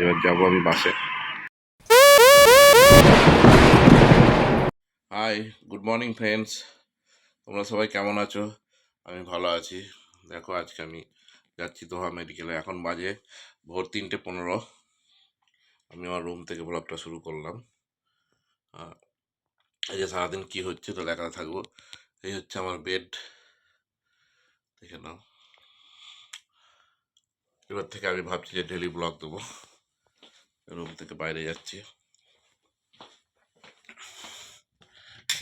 এবার যাবো আমি বাসে। Hi, good morning friends. তোমরা সবাই কেমন আছো? আমি ভালো আছি। দেখো আজকে আমি যাচ্ছি দোহা মেডিকেলে। এখন বাজে ভোর 3:15। আমি আমার রুম থেকে ব্লগটা শুরু করলাম। এই যে সারাদিন কি হচ্ছে তো দেখাতে থাকবো। এই হচ্ছে আমার বেড, দেখে নাও। এবার থেকে আমি ভাবছি যে ডেলি ব্লগ দেবো। রুম থেকে বাইরে যাচ্ছি,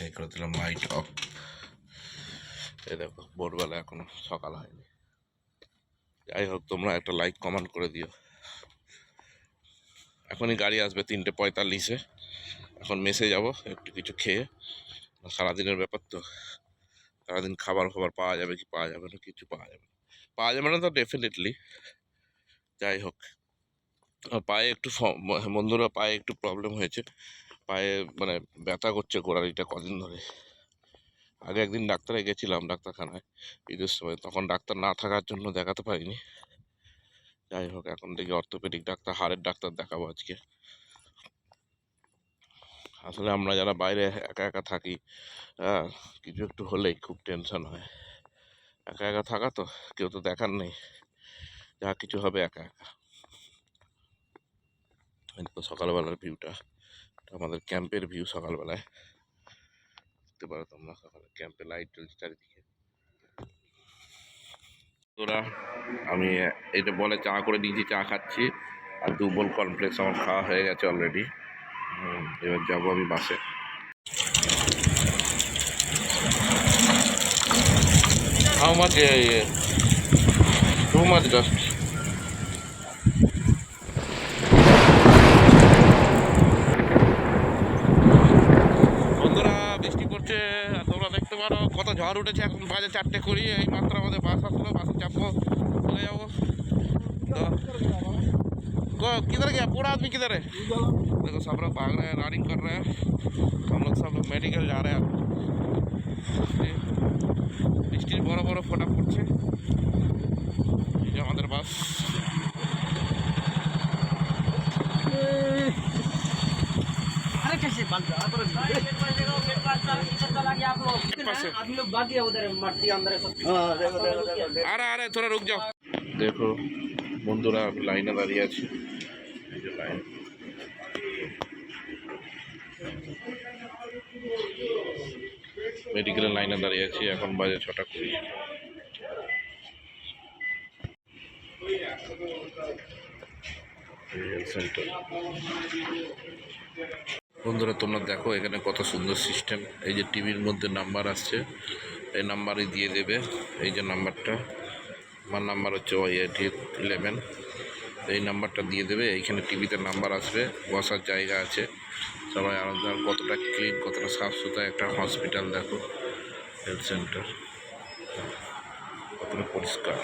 এই করে দিলাম লাইট অফ। এই দেখো ভোরবেলা এখনো সকাল হয়নি। যাই হোক, তোমরা একটা লাইক কমেন্ট করে দিও। এখনই গাড়ি আসবে 3:45। এখন মেসে যাব একটু কিছু খেয়ে। সারাদিনের ব্যাপার তো, সারাদিন খাবার পাওয়া যাবে কি পাওয়া যাবে না, কিছু পাওয়া যাবে না তো ডেফিনেটলি। যাই হোক, পায়ে একটু বন্ধুরা পায়ে একটু প্রবলেম হয়েছে। পায়ে মানে ব্যথা করছে গোড়ালিটা কদিন ধরে। আগে একদিন ডাক্তারে গেছিলাম, ডাক্তারখানায় ঈদের সময়, তখন ডাক্তার না থাকার জন্য দেখাতে পারিনি। যাই হোক, এখন দেখি অর্থোপেডিক ডাক্তার, হাড়ের ডাক্তার দেখাবো আজকে। আসলে আমরা যারা বাইরে একা একা থাকি, কিছু একটু হলেই খুব টেনশন হয়। একা একা থাকা তো, কেউ তো দেখার নেই, যা কিছু হবে একা একা। তো সকালবেলার ভিউটা, আমাদের ক্যাম্পের ভিউ সকালবেলায় দেখতে পারো তোমরা। সকালে ক্যাম্পে লাইট জ্বলছে চারিদিকে। তোরা আমি এটা বলে চা করে নিয়েছি, চা খাচ্ছি। আর 2 বোল কর্নফ্লেক্স আমার খাওয়া হয়ে গেছে অলরেডি। এবার যাবো আমি বাসে। How much? Too much dust. বন্ধুরা, বৃষ্টি পড়ছে আর তোমরা দেখতে পারো কত ঝড় উঠেছে। এখন বাজে 4:20। এই মাত্র আমাদের বাস আসলো, বাসে চাপবো, চলে যাবো। तो किधर गया पूरा आदमी? किधर है? देखो सब लोग भाग रहे हैं, रनिंग कर रहे हैं। हम लोग सब लोग मेडिकल जा रहे हैं। বৃষ্টির বড় বড় ফোঁটা পড়ছে। এই যে আমাদের বাস। আরে थोड़ा रुक जाओ। দেখো বন্ধুরা, আমি লাইনে দাঁড়িয়ে আছি। এই যে লাইন, মেডিকেলের লাইনে দাঁড়িয়ে আছি। এখন বাজে 6:20। Health centre. বন্ধুরা তোমরা দেখো এখানে কত সুন্দর সিস্টেম। এই যে টিভির মধ্যে নাম্বার আসছে, এই নাম্বারই দিয়ে দেবে। এই যে নাম্বারটা, আমার নাম্বার হচ্ছে Y8011। এই নাম্বারটা দিয়ে দেবে। এইখানে টিভিতে নাম্বার আসবে, বসার জায়গা আছে, সবাই আলাদা। কতটা ক্লিন, কতটা সাফ সুতরা একটা হসপিটাল দেখো, হেলথ সেন্টার কতটা পরিষ্কার।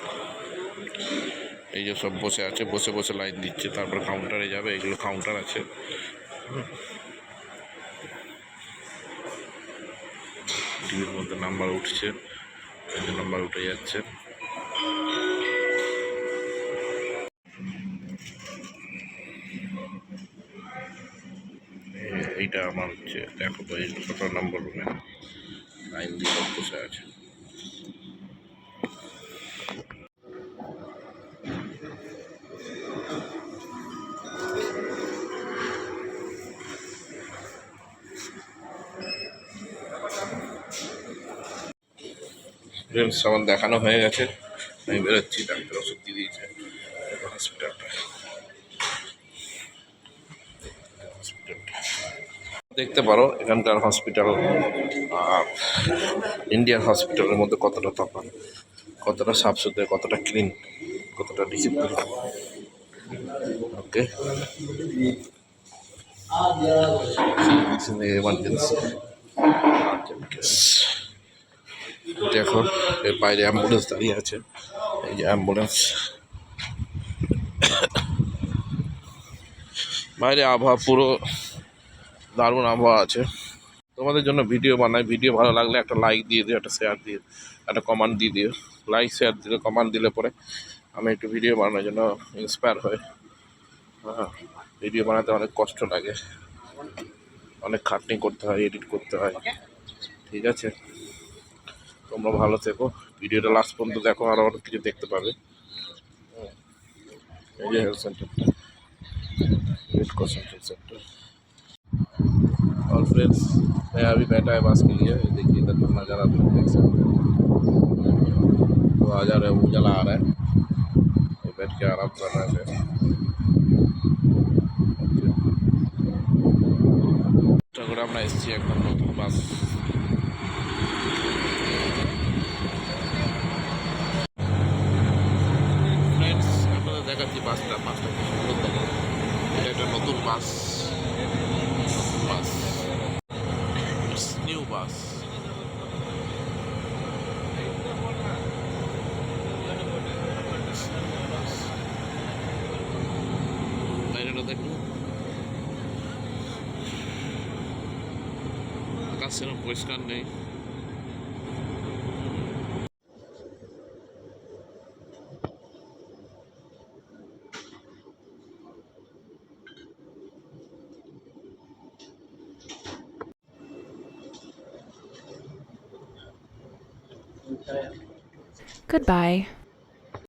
এই যে সব বসে আছে, বসে বসে লাইন দিচ্ছে, তারপর কাউন্টারে যাবে। এগুলো কাউন্টার আছে। টিভির মধ্যে নাম্বার উঠছে, এই যে নাম্বার উঠে যাচ্ছে। এইটা আমার হচ্ছে, দেখো তো, এই 17 নম্বর রুমে লাইন দিয়ে সব বসে আছে। সামান দেখানো হয়ে গেছে, আমি বেরোচ্ছি। ডাক্তার ওষুধ দিয়ে দিয়েছে। হসপিটালটা দেখতে পারো। এখানকার হসপিটাল আর ইন্ডিয়ান হসপিটালের মধ্যে কতটা তফাৎ, কতটা সাফ সুতরা, কতটা ক্লিন, কতটা ডিসিপ্লিন। ওকে, এমার্জেন্সি দেখো, এর বাইরে অ্যাম্বুলেন্স দাঁড়িয়ে আছে। এই যে অ্যাম্বুলেন্স। বাইরে আবহাওয়া পুরো দারুণ আবহাওয়া আছে। তোমাদের জন্য ভিডিও বানাই। ভিডিও ভালো লাগলে একটা লাইক দিয়ে দিও, একটা শেয়ার দিয়ে, একটা কমেন্ট দিয়ে দিও। লাইক শেয়ার দিলে, কমেন্ট দিলে পরে আমি একটু ভিডিও বানানোর জন্য ইন্সপায়ার হই। হ্যাঁ, ভিডিও বানাতে অনেক কষ্ট লাগে, অনেক খাটনি করতে হয়, এডিট করতে হয়। ঠিক আছে, তোমরা ভালো থেকো, ভিডিওটা লাস্ট পর্যন্ত দেখো, আরও অনেক কিছু দেখতে পাবে। এই যে হেলথ সেন্টারটা, रेड क्रॉस सेंट्रल सेक्टर। और फ्रेंड्स, मैं अभी बैठा है बस के लिए, ये देखिए इधर का नज़ारा आप लोग देख सकते हैं। तो आ जा रहे हैं, उजाला आ रहा है, ये बैठ के आराम कर रहे हैं। করে আমরা এসেছি একদম নতুন বাস। ফ্রেন্ডস, আপনাদের দেখাচ্ছি বাসটা কি সুন্দর দেখেন। এটা একটা নতুন বাস, নিউ বাস। বাইরেটা দেখুন, আকাশ সেরকম পরিষ্কার নেই। Goodbye.